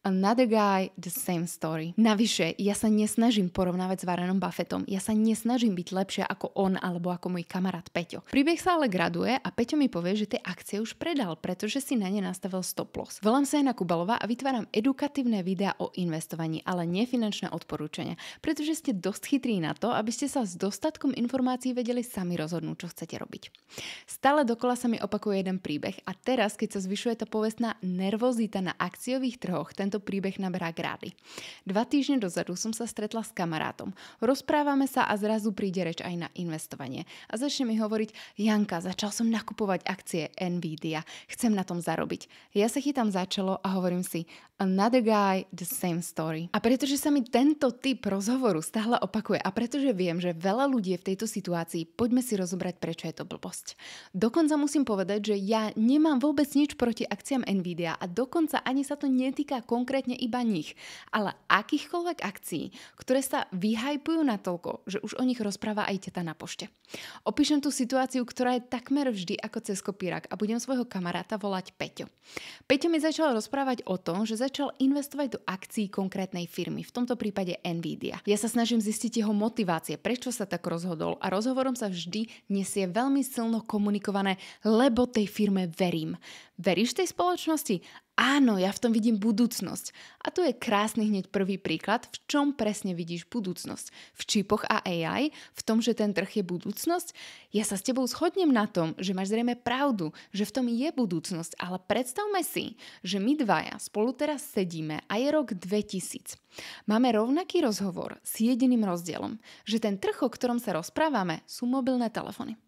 Another guy, the same story. Navyše, ja sa nesnažím porovnávať s Warrenom Buffettom. Ja sa nesnažím byť lepšia ako on alebo ako môj kamarát Peťo. Príbeh sa ale graduje a Peťo mi povie, že tie akcie už predal, pretože si na ne nastavil stop loss. Volám sa Jana Kubalová a vytváram edukatívne videá o investovaní, ale nie finančné odporúčania, pretože ste dosť chytrí na to, aby ste sa s dostatkom informácií vedeli sami rozhodnúť, čo chcete robiť. Stále dokola sa mi opakuje jeden príbeh a teraz, keď sa zvyšuje tá povestná nervozita na akciových trhoch, tento príbeh naberá grády. 2 týždne dozadu som sa stretla s kamarátom. Rozprávame sa a zrazu príde reč aj na investovanie. A začne mi hovoriť: Janka, začal som nakupovať akcie Nvidia. Chcem na tom zarobiť. Ja sa chytám za čelo a hovorím si: another guy, the same story. A pretože sa mi tento typ rozhovoru stále opakuje a pretože viem, že veľa ľudí je v tejto situácii, poďme si rozobrať, prečo je to blbosť. Dokonca musím povedať, že ja nemám vôbec nič proti akciám Nvidia a dokonca ani sa to netýka konkrétne iba nich, ale akýchkoľvek akcií, ktoré sa vyhajpujú natoľko, že už o nich rozpráva aj teta na pošte. Opíšem tú situáciu, ktorá je takmer vždy ako cez kopírak a budem svojho kamaráta volať Peťo. Peťo mi začal rozprávať o tom, že začal investovať do akcií konkrétnej firmy, v tomto prípade Nvidia. Ja sa snažím zistiť jeho motivácie, prečo sa tak rozhodol a rozhovorom sa vždy nesie veľmi silno komunikované, lebo tej firme verím. Veríš tej spoločnosti? Áno, ja v tom vidím budúcnosť. A tu je krásny hneď prvý príklad, v čom presne vidíš budúcnosť. V čipoch a AI, v tom, že ten trh je budúcnosť. Ja sa s tebou shodnem na tom, že máš zrejme pravdu, že v tom je budúcnosť, ale predstavme si, že my dvaja spolu teraz sedíme a je rok 2000. Máme rovnaký rozhovor s jediným rozdielom, že ten trh, o ktorom sa rozprávame, sú mobilné telefóny.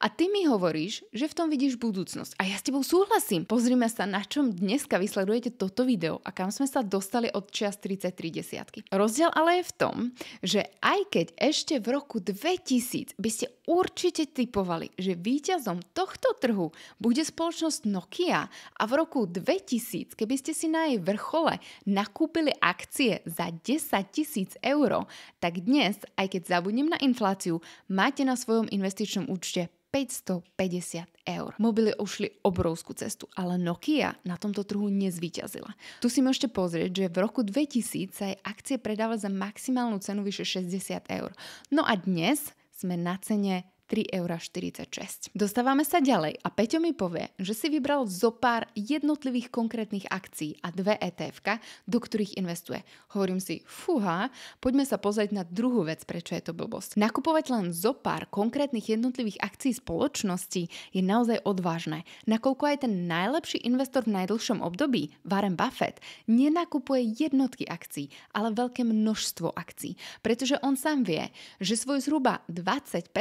A ty mi hovoríš, že v tom vidíš budúcnosť. A ja s tebou súhlasím. Pozrime sa, na čom dneska vysledujete toto video a kam sme sa dostali od čias 3310. Rozdiel ale je v tom, že aj keď ešte v roku 2000 by ste určite tipovali, že víťazom tohto trhu bude spoločnosť Nokia a v roku 2000, keby ste si na jej vrchole nakúpili akcie za 10 000 eur, tak dnes, aj keď zabudnem na infláciu, máte na svojom investičnom účte 550 eur. Mobily ušli obrovskú cestu, ale Nokia na tomto trhu nezvíťazila. Tu si môžete pozrieť, že v roku 2000 sa jej akcie predávali za maximálnu cenu vyše 60 eur. No a dnes sme na cene 3,46 €. Dostávame sa ďalej a Peťo mi povie, že si vybral zo pár jednotlivých konkrétnych akcií a 2 ETF-ka, do ktorých investuje. Hovorím si, fúha, poďme sa pozrieť na druhú vec, prečo je to blbosť. Nakupovať len zo pár konkrétnych jednotlivých akcií spoločnosti je naozaj odvážne, nakoľko aj ten najlepší investor v najdlhšom období, Warren Buffett, nenakupuje jednotky akcií, ale veľké množstvo akcií, pretože on sám vie, že svoj zhruba 20%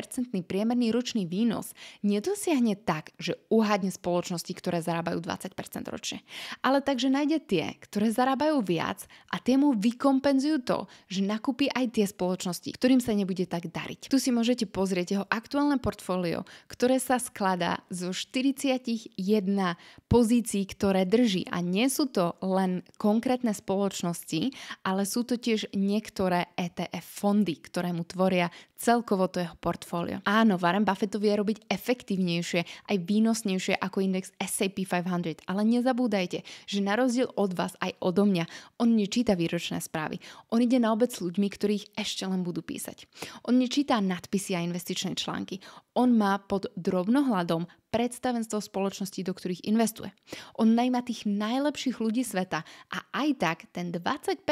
priemerný ročný výnos nedosiahne tak, že uhádne spoločnosti, ktoré zarábajú 20% ročne. Ale takže nájde tie, ktoré zarábajú viac a tie mu vykompenzujú to, že nakúpi aj tie spoločnosti, ktorým sa nebude tak dariť. Tu si môžete pozrieť jeho aktuálne portfólio, ktoré sa skladá zo 41 pozícií, ktoré drží. A nie sú to len konkrétne spoločnosti, ale sú to tiež niektoré ETF fondy, ktoré mu tvoria celkovo to jeho portfólio. Áno, Warren Buffett to vie robiť efektívnejšie, aj výnosnejšie ako index S&P 500, ale nezabúdajte, že na rozdiel od vás aj odo mňa, on nečíta výročné správy. On ide na obed s ľuďmi, ktorých ešte len budú písať. On nečíta nadpisy a investičné články. On má pod drobnohľadom predstavenstvo spoločností, do ktorých investuje. On najíma tých najlepších ľudí sveta a aj tak ten 20%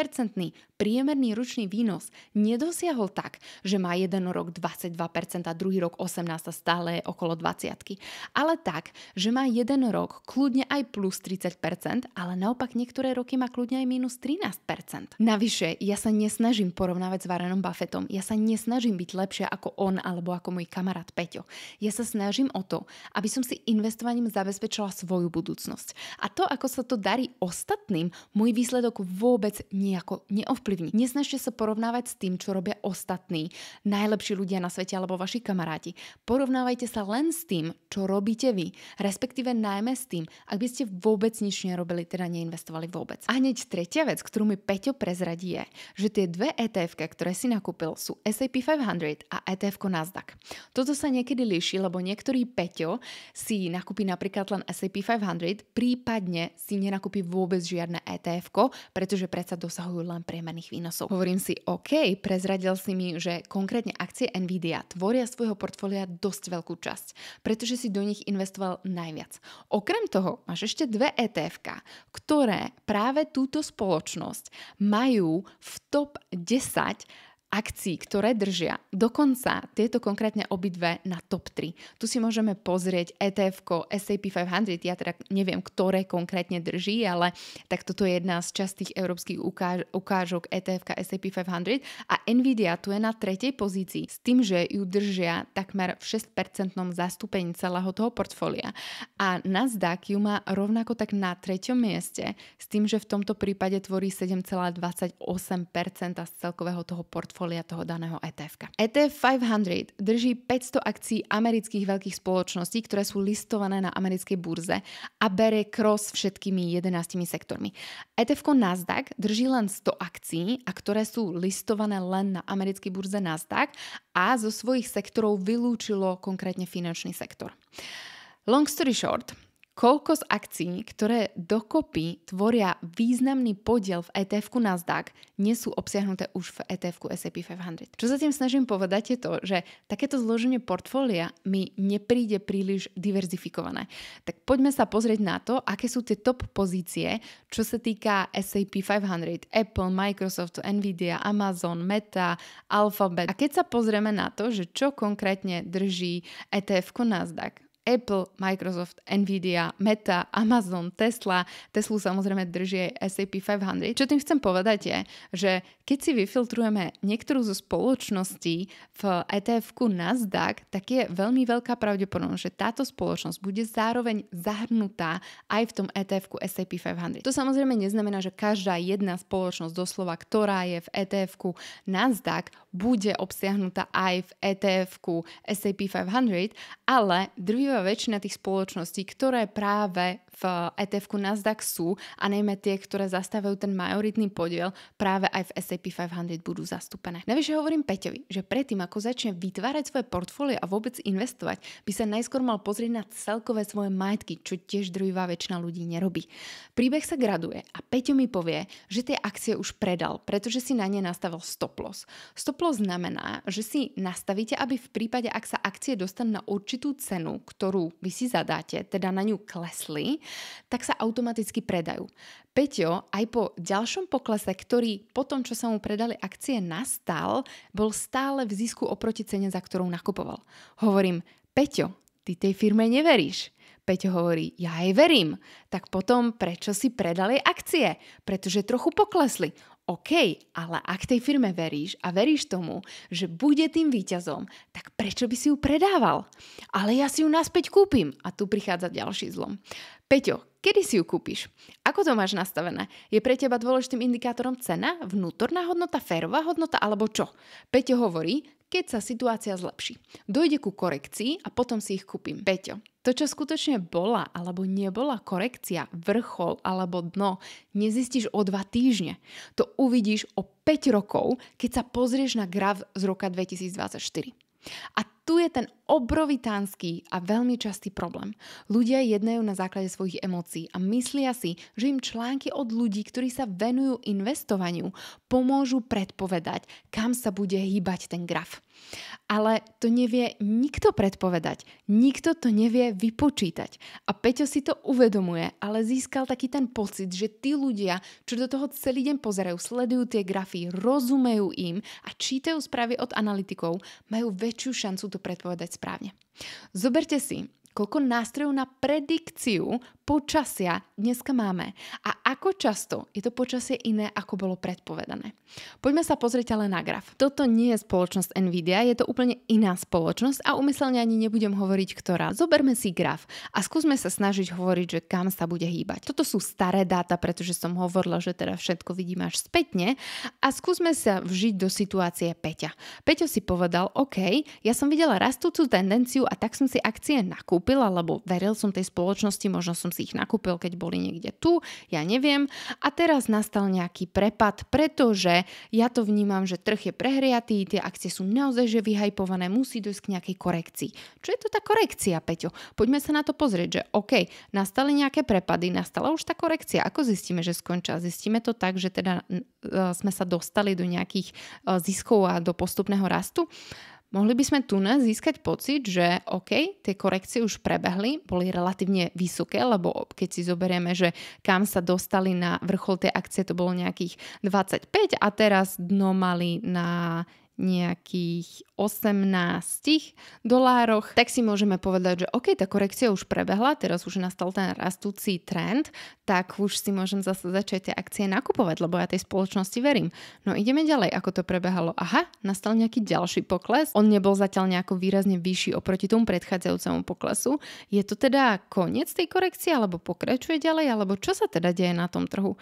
priemerný ročný výnos nedosiahol tak, že má jeden rok 22% a druhý rok 18% a stále je okolo 20%. Ale tak, že má jeden rok kľudne aj plus 30%, ale naopak niektoré roky má kľudne aj minus 13%. Navyše, ja sa nesnažím porovnávať s Warrenom Buffettom, ja sa nesnažím byť lepšia ako on alebo ako môj kamarát Peťo. Ja sa snažím o to, aby som si investovaním zabezpečila svoju budúcnosť. A to, ako sa to darí ostatným, môj výsledok vôbec nejako neovplyvní. Nesnažte sa porovnávať s tým, čo robia ostatní, najlepší ľudia na svete alebo vaši kamaráti. Porovnávajte sa len s tým, čo robíte vy, respektíve najmä s tým, ak by ste vôbec nič nerobili, teda neinvestovali vôbec. A hneď tretia vec, ktorú mi Peťo prezradí, je, že tie 2 ETF, ktoré si nakúpil, sú S&P 500 a ETF Nasdaq. Toto sa niekedy líši, lebo niektorý Peťo si nakúpi napríklad len S&P 500, prípadne si nenakúpi vôbec žiadne ETF-ko, pretože predsa dosahujú len priemerných výnosov. Hovorím si, OK, prezradil si mi, že konkrétne akcie Nvidia tvoria svojho portfólia dosť veľkú časť, pretože si do nich investoval najviac. Okrem toho máš ešte dve ETF-ka, ktoré práve túto spoločnosť majú v top 10 akcií, ktoré držia. Dokonca tieto konkrétne obidve na top 3. Tu si môžeme pozrieť ETF-ko S&P 500, ja teda neviem, ktoré konkrétne drží, ale tak toto je jedna z častých európskych ukážok ETF-ka S&P 500 a Nvidia tu je na 3. pozícii s tým, že ju držia takmer v 6% zastúpení celého toho portfólia. A Nasdaq ju má rovnako tak na 3. mieste s tým, že v tomto prípade tvorí 7,28% z celkového toho portfólia toho daného ETF-ka. ETF 500 drží 500 akcií amerických veľkých spoločností, ktoré sú listované na americkej burze a bere cross všetkými 11 sektormi. ETF-ko Nasdaq drží len 100 akcií, a ktoré sú listované len na americkej burze Nasdaq a zo svojich sektorov vylúčilo konkrétne finančný sektor. Long story short, koľko z akcií, ktoré dokopy tvoria významný podiel v ETF-ku Nasdaq, nie sú obsiahnuté už v ETF-ku S&P 500. Čo sa tým snažím povedať je to, že takéto zloženie portfólia mi nepríde príliš diverzifikované. Tak poďme sa pozrieť na to, aké sú tie top pozície, čo sa týka S&P 500, Apple, Microsoft, Nvidia, Amazon, Meta, Alphabet. A keď sa pozrieme na to, že čo konkrétne drží ETF-ko Nasdaq, Apple, Microsoft, Nvidia, Meta, Amazon, Tesla. Teslu samozrejme drží aj S&P 500. Čo tým chcem povedať je, že keď si vyfiltrujeme niektorú zo spoločností v ETF-ku Nasdaq, tak je veľmi veľká pravdepodobnosť, že táto spoločnosť bude zároveň zahrnutá aj v tom ETF-ku S&P 500. To samozrejme neznamená, že každá jedna spoločnosť doslova, ktorá je v ETF-ku Nasdaq, bude obsiahnutá aj v ETF-ku S&P 500, ale drvivá väčšina tých spoločností, ktoré práve v ETF-ku Nasdaq sú a najmä tie, ktoré zastávajú ten majoritný podiel, práve aj v S&P 500 budú zastúpené. Navyše hovorím Peťovi, že predtým, ako začne vytvárať svoje portfólio a vôbec investovať, by sa najskôr mal pozrieť na celkové svoje majetky, čo tiež drvivá väčšina ľudí nerobí. Príbeh sa graduje a Peťo mi povie, že tie akcie už predal, pretože si na ne nastavil stop loss. Stop loss znamená, že si nastavíte, aby v prípade, ak sa akcie dostanú na určitú cenu, ktorú vy si zadáte, teda na ňu klesli, tak sa automaticky predajú. Peťo aj po ďalšom poklese, ktorý po tom, čo sa mu predali akcie nastal, bol stále v zisku oproti cene, za ktorou nakupoval. Hovorím, Peťo, ty tej firme neveríš. Peťo hovorí, ja jej verím. Tak potom prečo si predali akcie? Pretože trochu poklesli. OK, ale ak tej firme veríš a veríš tomu, že bude tým víťazom, tak prečo by si ju predával? Ale ja si ju naspäť kúpim. A tu prichádza ďalší zlom. Peťo, kedy si ju kúpiš? Ako to máš nastavené? Je pre teba dôležitým indikátorom cena, vnútorná hodnota, férová hodnota alebo čo? Peťo hovorí, keď sa situácia zlepší. Dojde ku korekcii a potom si ich kúpim. Peťo, to, čo skutočne bola alebo nebola korekcia, vrchol alebo dno, nezistíš o 2 týždne. To uvidíš o 5 rokov, keď sa pozrieš na graf z roka 2024. A tu je ten obrovitánsky a veľmi častý problém. Ľudia jednajú na základe svojich emócií a myslia si, že im články od ľudí, ktorí sa venujú investovaniu, pomôžu predpovedať, kam sa bude hýbať ten graf. Ale to nevie nikto predpovedať, nikto to nevie vypočítať. A Peťo si to uvedomuje, ale získal taký ten pocit, že tí ľudia, čo do toho celý deň pozerajú, sledujú tie grafy, rozumejú im a čítajú správy od analytikov, majú väčšiu šancu to predpovedať správne. Zoberte si, koľko nástrojov na predikciu počasia dneska máme a ako často je to počasie iné, ako bolo predpovedané. Poďme sa pozrieť ale na graf. Toto nie je spoločnosť Nvidia, je to úplne iná spoločnosť a úmyselne ani nebudem hovoriť, ktorá. Zoberme si graf a skúsme sa snažiť hovoriť, že kam sa bude hýbať. Toto sú staré dáta, pretože som hovorila, že teda všetko vidím až spätne a skúsme sa vžiť do situácie Peťa. Peťo si povedal, OK, ja som videla rastúcu tendenciu a tak som si akcie nakúpil nakúpil, alebo veril som tej spoločnosti, možno som si ich nakúpil, keď boli niekde tu, ja neviem. A teraz nastal nejaký prepad, pretože ja to vnímam, že trh je prehriatý, tie akcie sú naozaj že vyhajpované, musí dojsť k nejakej korekcii. Čo je to tá korekcia, Peťo? Poďme sa na to pozrieť, že OK, nastali nejaké prepady, nastala už tá korekcia. Ako zistíme, že skončila? Zistíme to tak, že teda sme sa dostali do nejakých ziskov a do postupného rastu? Mohli by sme tu získať pocit, že OK, tie korekcie už prebehli, boli relatívne vysoké, lebo keď si zoberieme, že kam sa dostali na vrchol tej akcie, to bolo nejakých 25 a teraz dno mali na nejakých $18, tak si môžeme povedať, že OK, tá korekcia už prebehla, teraz už nastal ten rastúci trend, tak už si môžem zase začať tie akcie nakupovať, lebo ja tej spoločnosti verím. No ideme ďalej, ako to prebehalo. Aha, nastal nejaký ďalší pokles, on nebol zatiaľ nejako výrazne vyšší oproti tomu predchádzajúcemu poklesu. Je to teda koniec tej korekcie, alebo pokračuje ďalej, alebo čo sa teda deje na tom trhu?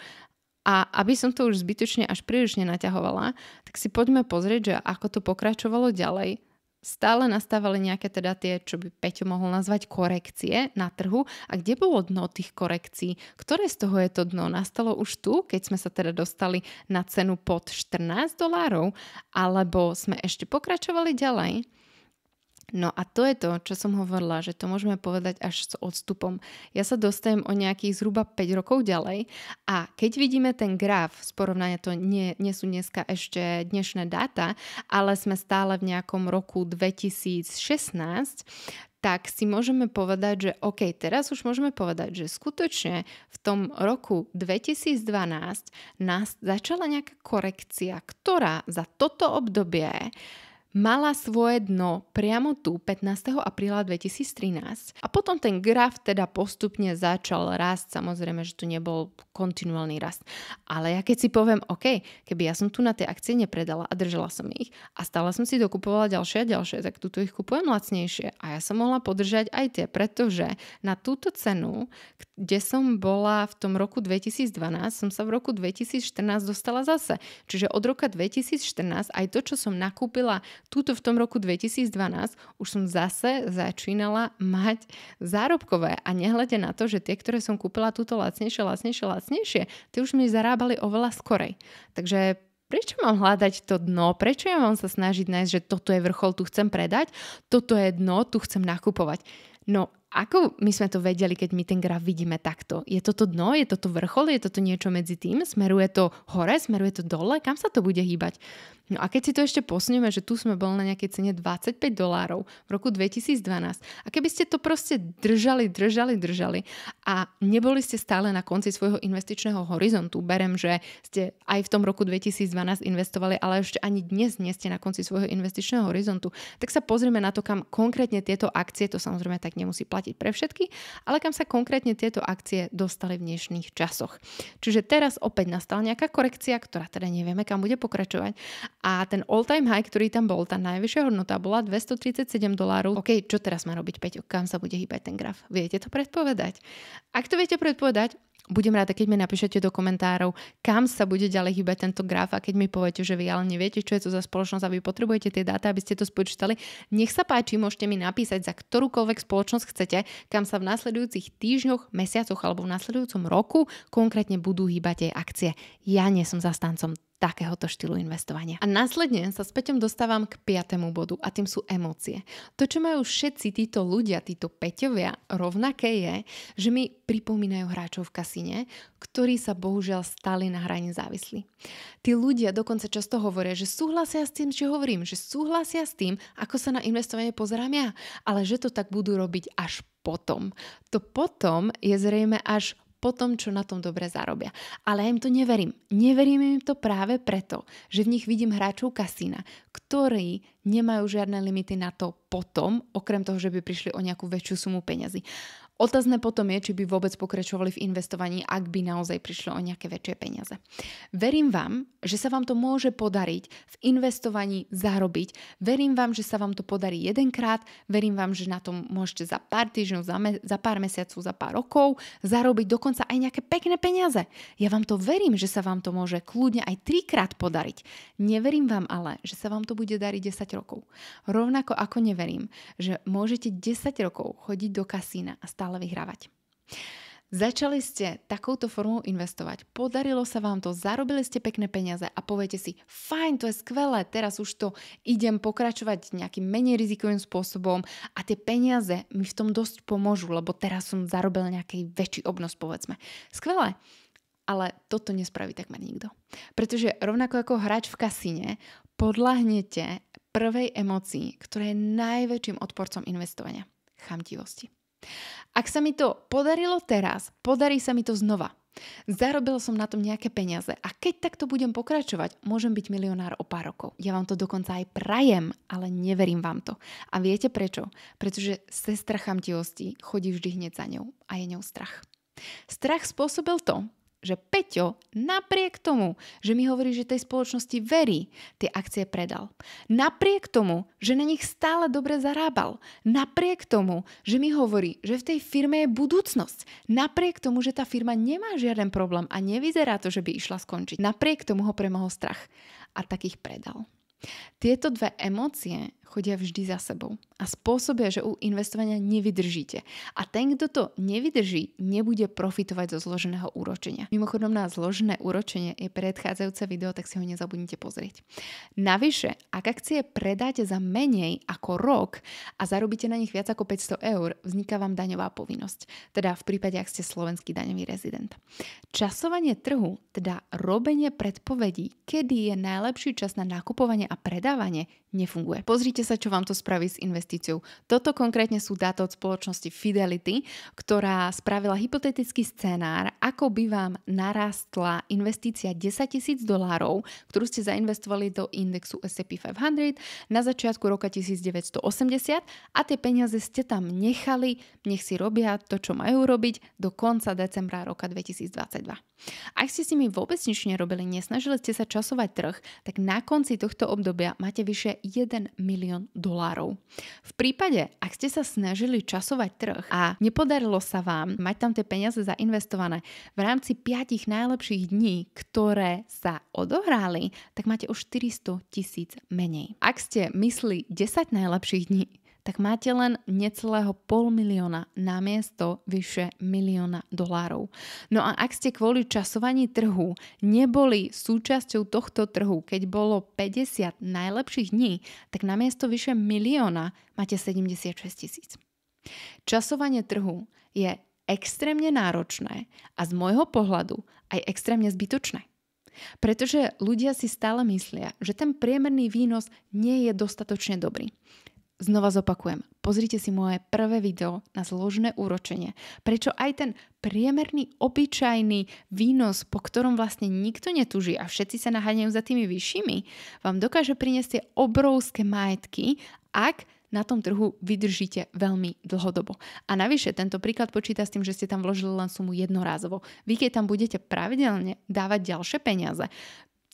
A aby som to už zbytočne až príliš nenaťahovala, tak si poďme pozrieť, že ako to pokračovalo ďalej. Stále nastávali nejaké teda tie, čo by Peťo mohol nazvať korekcie na trhu. A kde bolo dno tých korekcií? Ktoré z toho je to dno? Nastalo už tu, keď sme sa teda dostali na cenu pod $14? Alebo sme ešte pokračovali ďalej? No a to je to, čo som hovorila, že to môžeme povedať až s odstupom. Ja sa dostajem o nejakých zhruba 5 rokov ďalej a keď vidíme ten graf z porovnania, to nie sú dneska ešte dnešné dáta, ale sme stále v nejakom roku 2016, tak si môžeme povedať, že OK, teraz už môžeme povedať, že skutočne v tom roku 2012 nás začala nejaká korekcia, ktorá za toto obdobie mala svoje dno priamo tu 15. apríla 2013 a potom ten graf teda postupne začal rásť, samozrejme, že tu nebol kontinuálny rast. Ale ja keď si poviem, OK, keby ja som tu na tie akcie nepredala a držala som ich a stále som si dokupovala ďalšie a ďalšie, tak túto ich kupujem lacnejšie a ja som mohla podržať aj tie, pretože na túto cenu, kde som bola v tom roku 2012, som sa v roku 2014 dostala zase. Čiže od roka 2014 aj to, čo som nakúpila túto v tom roku 2012 už som zase začínala mať zárobkové a nehľade na to, že tie, ktoré som kúpila túto lacnejšie, tie už mi zarábali oveľa skorej. Takže prečo mám hľadať to dno? Prečo ja mám sa snažiť nájsť, že toto je vrchol, tu chcem predať, toto je dno, tu chcem nakupovať? No, ako my sme to vedeli, keď my ten graf vidíme takto? Je toto dno? Je toto vrchol? Je toto niečo medzi tým? Smeruje to hore? Smeruje to dole? Kam sa to bude hýbať? No a keď si to ešte posunieme, že tu sme boli na nejakej cene $25 v roku 2012 a keby ste to proste držali a neboli ste stále na konci svojho investičného horizontu, berem, že ste aj v tom roku 2012 investovali, ale ešte ani dnes nie ste na konci svojho investičného horizontu, tak sa pozrieme na to, kam konkrétne tieto akcie, to samozrejme tak nemusí platiť pre všetky, ale kam sa konkrétne tieto akcie dostali v dnešných časoch. Čiže teraz opäť nastala nejaká korekcia, ktorá teda nevieme, kam bude pokračovať. A ten all-time high, ktorý tam bol, tá najvyššia hodnota bola $237. OK, čo teraz má robiť, Peťo? Kam sa bude hýbať ten graf? Viete to predpovedať? Ak to viete predpovedať, budem rada, keď mi napíšete do komentárov, kam sa bude ďalej hýbať tento graf a keď mi poviete, že vy ale neviete, čo je to za spoločnosť a vy potrebujete tie dáta, aby ste to spočítali, nech sa páči, môžete mi napísať za ktorúkoľvek spoločnosť chcete, kam sa v nasledujúcich týždňoch, mesiacoch alebo v nasledujúcom roku konkrétne budú hýbať tie akcie. Ja nie som zastancom takéhoto štýlu investovania. A následne sa s Peťom dostávam k 5. bodu a tým sú emócie. To, čo majú všetci títo ľudia, títo Peťovia rovnaké je, že mi pripomínajú hráčov v kasíne, ktorí sa bohužiaľ stali na hraní závislí. Tí ľudia dokonca často hovoria, že súhlasia s tým, čo hovorím, že súhlasia s tým, ako sa na investovanie pozerám ja, ale že to tak budú robiť až potom. To potom je zrejme až po tom, čo na tom dobre zarobia. Ale ja im to neverím. Neverím im to práve preto, že v nich vidím hráčov kasína, ktorí nemajú žiadne limity na to potom, okrem toho, že by prišli o nejakú väčšiu sumu peňazí. Otázne potom je, či by vôbec pokračovali v investovaní, ak by naozaj prišlo o nejaké väčšie peniaze. Verím vám, že sa vám to môže podariť v investovaní zarobiť. Verím vám, že sa vám to podarí jedenkrát. Verím vám, že na tom môžete za pár týždňov, za pár mesiacov, za pár rokov zarobiť dokonca aj nejaké pekné peniaze. Ja vám to verím, že sa vám to môže kľudne aj 3-krát podariť. Neverím vám ale, že sa vám to bude dariť 10 rokov. Rovnako ako neverím, že môžete 10 rokov chodiť do kasína a stále vyhrávať. Začali ste takouto formou investovať, podarilo sa vám to, zarobili ste pekné peniaze a poviete si, fajn, to je skvelé, teraz už to idem pokračovať nejakým menej rizikovým spôsobom a tie peniaze mi v tom dosť pomôžu, lebo teraz som zarobil nejaký väčší obnos, povedzme. Skvelé, ale toto nespraví takmer nikto. Pretože rovnako ako hráč v kasíne, podľahnete prvej emócii, ktorá je najväčším odporcom investovania. Chamtivosti. Ak sa mi to podarilo teraz, podarí sa mi to znova. Zarobil som na tom nejaké peniaze a keď takto budem pokračovať, môžem byť milionár o pár rokov. Ja vám to dokonca aj prajem, ale neverím vám to. A viete prečo? Pretože sestra chamtivosti chodí vždy hneď za ňou a je ňou strach. Strach spôsobil to, že Peťo napriek tomu, že mi hovorí, že tej spoločnosti verí, tie akcie predal. Napriek tomu, že na nich stále dobre zarábal. Napriek tomu, že mi hovorí, že v tej firme je budúcnosť. Napriek tomu, že tá firma nemá žiaden problém a nevyzerá to, že by išla skončiť. Napriek tomu ho premohol strach a tak ich predal. Tieto dve emócie chodia vždy za sebou a spôsobia, že u investovania nevydržíte. A ten, kto to nevydrží, nebude profitovať zo zloženého úročenia. Mimochodom na zložené úročenie je predchádzajúce video, tak si ho nezabudnite pozrieť. Navyše, ak akcie predáte za menej ako rok a zarobíte na nich viac ako 500 eur, vzniká vám daňová povinnosť. Teda v prípade, ak ste slovenský daňový rezident. Časovanie trhu, teda robenie predpovedí, kedy je najlepší čas na nakupovanie a predávanie, nefunguje. Pozrite sa, čo vám to spraví s investíciou. Toto konkrétne sú dáta od spoločnosti Fidelity, ktorá spravila hypotetický scenár, ako by vám narastla investícia $10,000, ktorú ste zainvestovali do indexu S&P 500 na začiatku roka 1980 a tie peniaze ste tam nechali, nech si robia to, čo majú robiť do konca decembra roka 2022. Ak ste s nimi vôbec nič nerobili, nesnažili ste sa časovať trh, tak na konci tohto obdobia máte vyše $1 milión. V prípade, ak ste sa snažili časovať trh a nepodarilo sa vám mať tam tie peniaze zainvestované v rámci 5 najlepších dní, ktoré sa odohrali, tak máte o 400,000 menej. Ak ste myslí 10 najlepších dní, tak máte len necelého $500,000 namiesto vyše $1 milióna. No a ak ste kvôli časovaní trhu neboli súčasťou tohto trhu, keď bolo 50 najlepších dní, tak namiesto vyše $1 milióna máte 76,000. Časovanie trhu je extrémne náročné a z môjho pohľadu aj extrémne zbytočné. Pretože ľudia si stále myslia, že ten priemerný výnos nie je dostatočne dobrý. Znova zopakujem, pozrite si moje prvé video na zložené úročenie. Prečo aj ten priemerný, obyčajný výnos, po ktorom vlastne nikto netúži a všetci sa naháňajú za tými vyššími, vám dokáže priniesť tie obrovské majetky, ak na tom trhu vydržíte veľmi dlhodobo. A navyše, tento príklad počíta s tým, že ste tam vložili len sumu jednorázovo. Vy, keď tam budete pravidelne dávať ďalšie peniaze,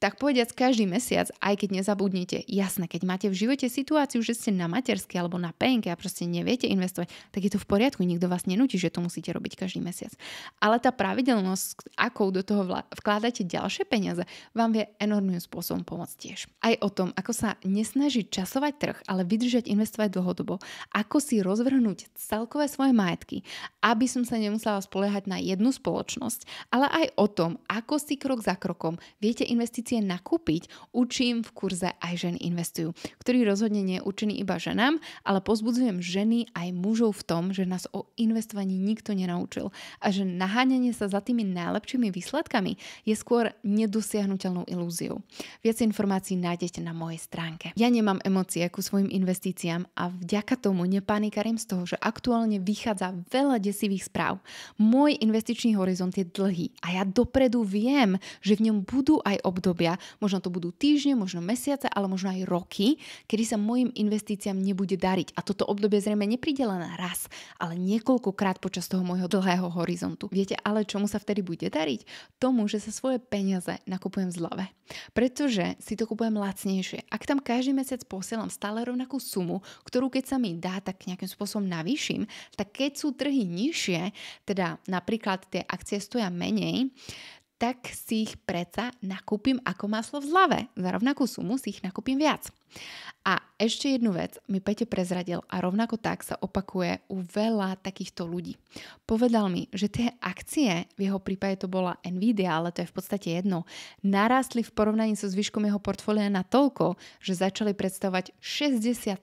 tak povediac každý mesiac, aj keď nezabudnete, jasné, keď máte v živote situáciu, že ste na materskej alebo na penke a proste neviete investovať, tak je to v poriadku, nikto vás nenúti, že to musíte robiť každý mesiac. Ale tá pravidelnosť, akou do toho vkladáte ďalšie peniaze, vám vie enormným spôsobom pomôcť tiež. Aj o tom, ako sa nesnažiť časovať trh, ale vydržať investovať dlhodobo, ako si rozvrhnúť celkové svoje majetky, aby som sa nemusela spoliehať na jednu spoločnosť, ale aj o tom, ako si krok za krokom viete investície nakúpiť, učím v kurze Aj ženy investujú, ktorý rozhodne nie je určený iba ženám, ale pozbudzujem ženy aj mužov v tom, že nás o investovaní nikto nenaučil a že naháňanie sa za tými najlepšími výsledkami je skôr nedosiahnuteľnou ilúziou. Viac informácií nájdete na mojej stránke. Ja nemám emócie ku svojim investíciám a vďaka tomu nepanikarím z toho, že aktuálne vychádza veľa desivých správ. Môj investičný horizont je dlhý a ja dopredu viem, že v ňom budú aj obdobia, obdobia, možno to budú týždne, možno mesiace, ale možno aj roky, kedy sa mojim investíciám nebude dariť. A toto obdobie zrejme nepríde len raz, ale niekoľkokrát počas toho môjho dlhého horizontu. Viete ale, čomu sa vtedy bude dariť? Tomu, že sa svoje peniaze nakupujem v zlave. Pretože si to kupujem lacnejšie. Ak tam každý mesiac posielam stále rovnakú sumu, ktorú keď sa mi dá, tak nejakým spôsobom navýšim, tak keď sú trhy nižšie, teda napríklad tie akcie stoja menej, tak si ich predsa nakúpim ako maslo v zlave. Za rovnakú sumu si ich nakúpim viac. A ešte jednu vec mi Peťo prezradil a rovnako tak sa opakuje u veľa takýchto ľudí. Povedal mi, že tie akcie, v jeho prípade to bola Nvidia, ale to je v podstate jedno, narástli v porovnaní so zvyškom jeho portfólia na toľko, že začali predstavovať 60%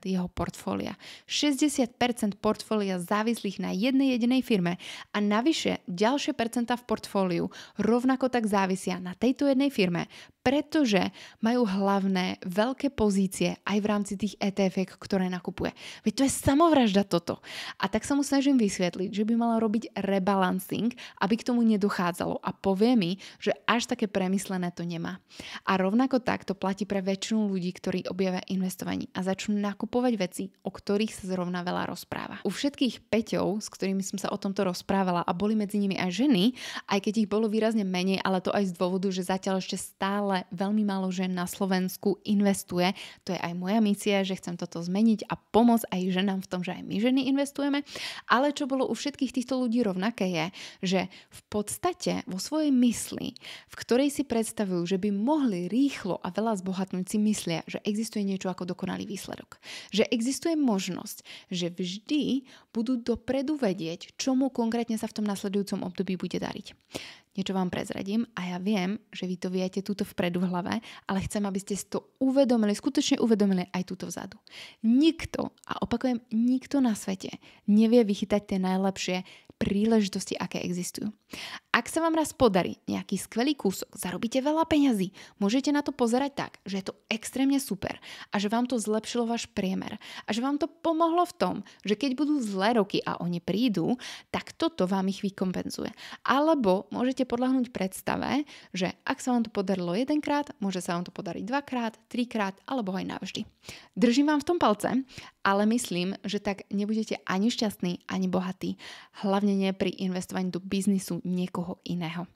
jeho portfólia. 60% portfólia závislých na jednej jedinej firme a navyše ďalšie percentá v portfóliu rovnako tak závisia na tejto jednej firme, pretože majú hlavné veľké pozície aj v rámci tých ETF, ktoré nakupuje. Veď to je samovražda toto. A tak sa mu snažím vysvetliť, že by mala robiť rebalancing, aby k tomu nedochádzalo. A povie mi, že až také premyslené to nemá. A rovnako tak to platí pre väčšinu ľudí, ktorí objavia investovanie a začnú nakupovať veci, o ktorých sa zrovna veľa rozpráva. U všetkých Peťov, s ktorými som sa o tomto rozprávala a boli medzi nimi aj ženy, aj keď ich bolo výrazne menej, ale to aj z dôvodu, že zatiaľ ešte stále veľmi málo žien na Slovensku investuje. To je aj moja misia, že chcem toto zmeniť a pomôcť aj ženám v tom, že aj my ženy investujeme. Ale čo bolo u všetkých týchto ľudí rovnaké je, že v podstate vo svojej mysli, v ktorej si predstavujú, že by mohli rýchlo a veľa zbohatnúť, si myslia, že existuje niečo ako dokonalý výsledok. Že existuje možnosť, že vždy budú dopredu vedieť, čomu konkrétne sa v tom nasledujúcom období bude dariť. Niečo vám prezradím a ja viem, že vy to viete túto vpredu v hlave, ale chcem, aby ste si to uvedomili, skutočne uvedomili aj túto vzadu. Nikto, a opakujem, nikto na svete nevie vychytať tie najlepšie príležitosti, aké existujú. Ak sa vám raz podarí nejaký skvelý kúsok, zarobíte veľa peňazí, môžete na to pozerať tak, že je to extrémne super a že vám to zlepšilo váš priemer a že vám to pomohlo v tom, že keď budú zlé roky a oni prídu, tak toto vám ich vykompenzuje. Alebo môžete podľahnúť predstave, že ak sa vám to podarilo jedenkrát, môže sa vám to podariť dvakrát, trikrát alebo aj navždy. Držím vám v tom palce, ale myslím, že tak nebudete ani šťastní, ani bohatí. Hlavne nie pri investovaní do biznisu niekoho iného.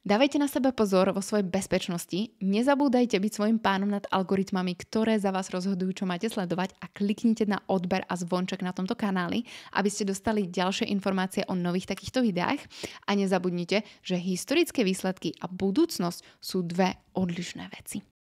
Dávajte na seba pozor vo svojej bezpečnosti, nezabúdajte byť svojim pánom nad algoritmami, ktoré za vás rozhodujú, čo máte sledovať a kliknite na odber a zvonček na tomto kanáli, aby ste dostali ďalšie informácie o nových takýchto videách a nezabudnite, že historické výsledky a budúcnosť sú dve odlišné veci.